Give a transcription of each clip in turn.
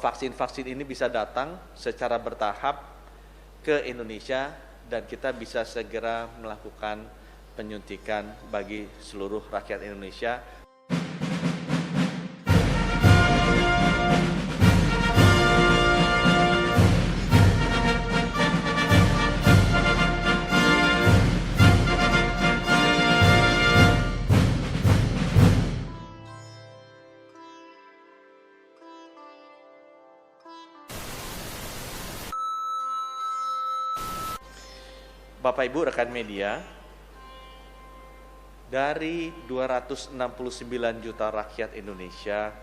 vaksin-vaksin ini bisa datang secara bertahap ke Indonesia dan kita bisa segera melakukan penyuntikan bagi seluruh rakyat Indonesia. Bapak Ibu rekan media, dari 269 juta rakyat Indonesia,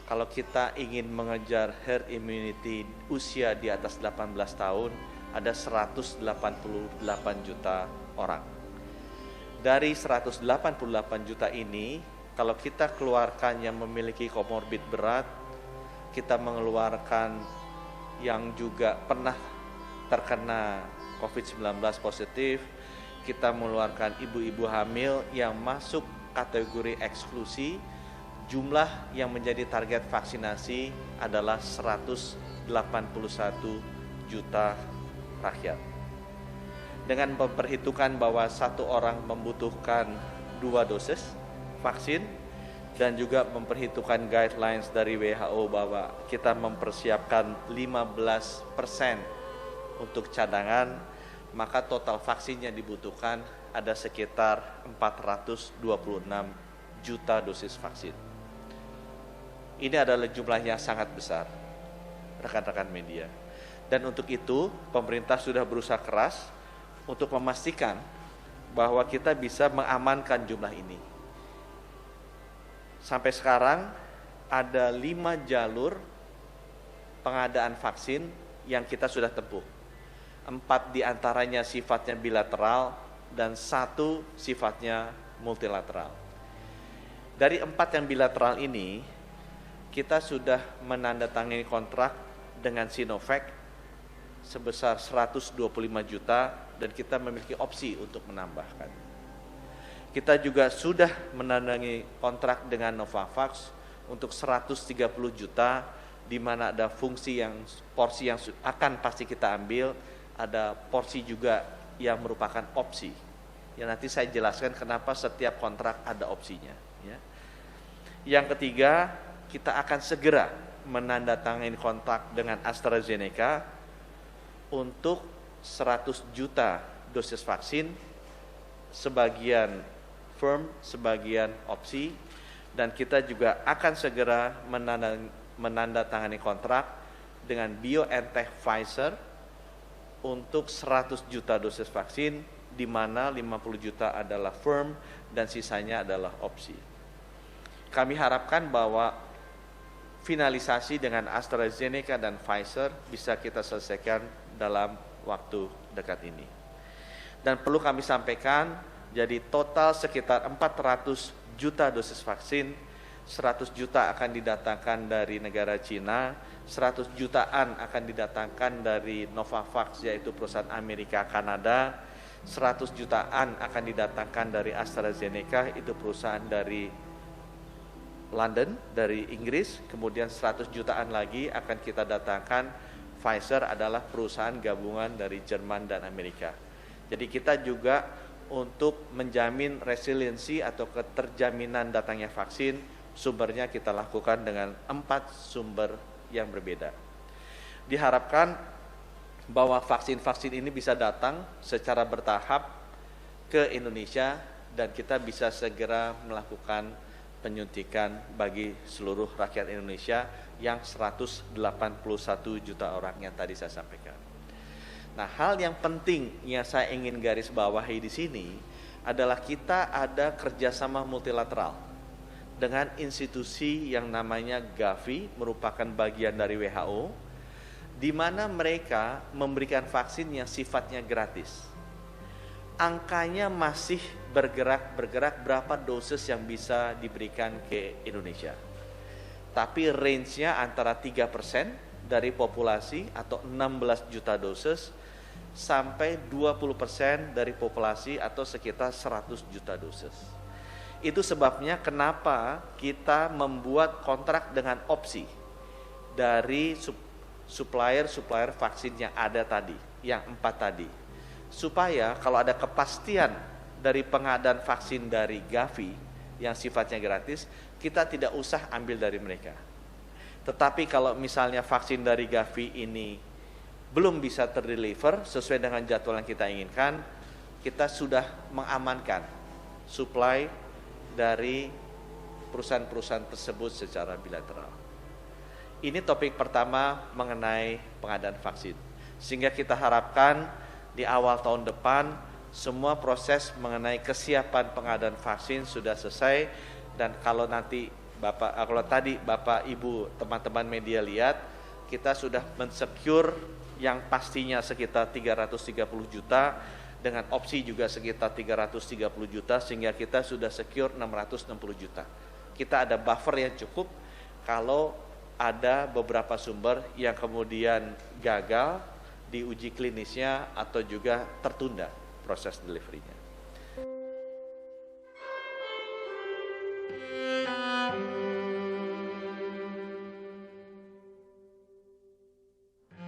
kalau kita ingin mengejar herd immunity usia di atas 18 tahun, ada 188 juta orang. Dari 188 juta ini, kalau kita keluarkan yang memiliki komorbid berat, kita mengeluarkan yang juga pernah terkena COVID-19 positif, kita mengeluarkan ibu-ibu hamil yang masuk kategori eksklusi, jumlah yang menjadi target vaksinasi adalah 181 juta rakyat. Dengan memperhitungkan bahwa satu orang membutuhkan 2 dosis vaksin, dan juga memperhitungkan guidelines dari WHO bahwa kita mempersiapkan 15% untuk cadangan, maka total vaksin yang dibutuhkan ada sekitar 426 juta dosis vaksin. Ini adalah jumlah yang sangat besar, rekan-rekan media. Dan untuk itu, pemerintah sudah berusaha keras untuk memastikan bahwa kita bisa mengamankan jumlah ini. Sampai sekarang ada 5 jalur pengadaan vaksin yang kita sudah tempuh. 4 diantaranya sifatnya bilateral dan 1 sifatnya multilateral. Dari 4 yang bilateral ini, kita sudah menandatangani kontrak dengan Sinovac sebesar 125 juta dan kita memiliki opsi untuk menambahkan. Kita juga sudah menandatangani kontrak dengan Novavax untuk 130 juta, di mana ada porsi yang akan pasti kita ambil, ada porsi juga yang merupakan opsi. Ya, nanti saya jelaskan kenapa setiap kontrak ada opsinya. Ya. Yang ketiga, kita akan segera menandatangani kontrak dengan AstraZeneca untuk 100 juta dosis vaksin, sebagian firm, sebagian opsi, dan kita juga akan segera menandatangani kontrak dengan BioNTech Pfizer untuk 100 juta dosis vaksin, di mana 50 juta adalah firm dan sisanya adalah opsi. Kami harapkan bahwa finalisasi dengan AstraZeneca dan Pfizer bisa kita selesaikan dalam waktu dekat ini. Dan perlu kami sampaikan, jadi total sekitar 400 juta dosis vaksin, 100 juta akan didatangkan dari negara Cina, 100 jutaan akan didatangkan dari Novavax, yaitu perusahaan Amerika Kanada, 100 jutaan akan didatangkan dari AstraZeneca, itu perusahaan dari London, dari Inggris, kemudian 100 jutaan lagi akan kita datangkan. Pfizer adalah perusahaan gabungan dari Jerman dan Amerika. Jadi kita juga untuk menjamin resiliensi atau keterjaminan datangnya vaksin, sumbernya kita lakukan dengan 4 sumber yang berbeda. Diharapkan bahwa vaksin-vaksin ini bisa datang secara bertahap ke Indonesia dan kita bisa segera melakukan penyuntikan bagi seluruh rakyat Indonesia yang 181 juta orang yang tadi saya sampaikan. Nah, hal yang penting yang saya ingin garis bawahi di sini adalah kita ada kerjasama multilateral dengan institusi yang namanya Gavi, merupakan bagian dari WHO, di mana mereka memberikan vaksin yang sifatnya gratis. Angkanya masih bergerak berapa dosis yang bisa diberikan ke Indonesia. Tapi range-nya antara 3% dari populasi atau 16 juta dosis sampai 20% dari populasi atau sekitar 100 juta dosis. Itu sebabnya kenapa kita membuat kontrak dengan opsi, dari supplier vaksin yang ada tadi, yang 4 tadi. Supaya kalau ada kepastian dari pengadaan vaksin dari Gavi yang sifatnya gratis, kita tidak usah ambil dari mereka. Tetapi kalau misalnya vaksin dari Gavi ini belum bisa terdeliver sesuai dengan jadwal yang kita inginkan, kita sudah mengamankan supply dari perusahaan-perusahaan tersebut secara bilateral. Ini topik pertama mengenai pengadaan vaksin. Sehingga kita harapkan di awal tahun depan semua proses mengenai kesiapan pengadaan vaksin sudah selesai, dan kalau nanti kalau tadi Bapak Ibu teman-teman media lihat, kita sudah mensecure yang pastinya sekitar 330 juta dengan opsi juga sekitar 330 juta, sehingga kita sudah secure 660 juta. Kita ada buffer yang cukup kalau ada beberapa sumber yang kemudian gagal di uji klinisnya atau juga tertunda proses delivery-nya.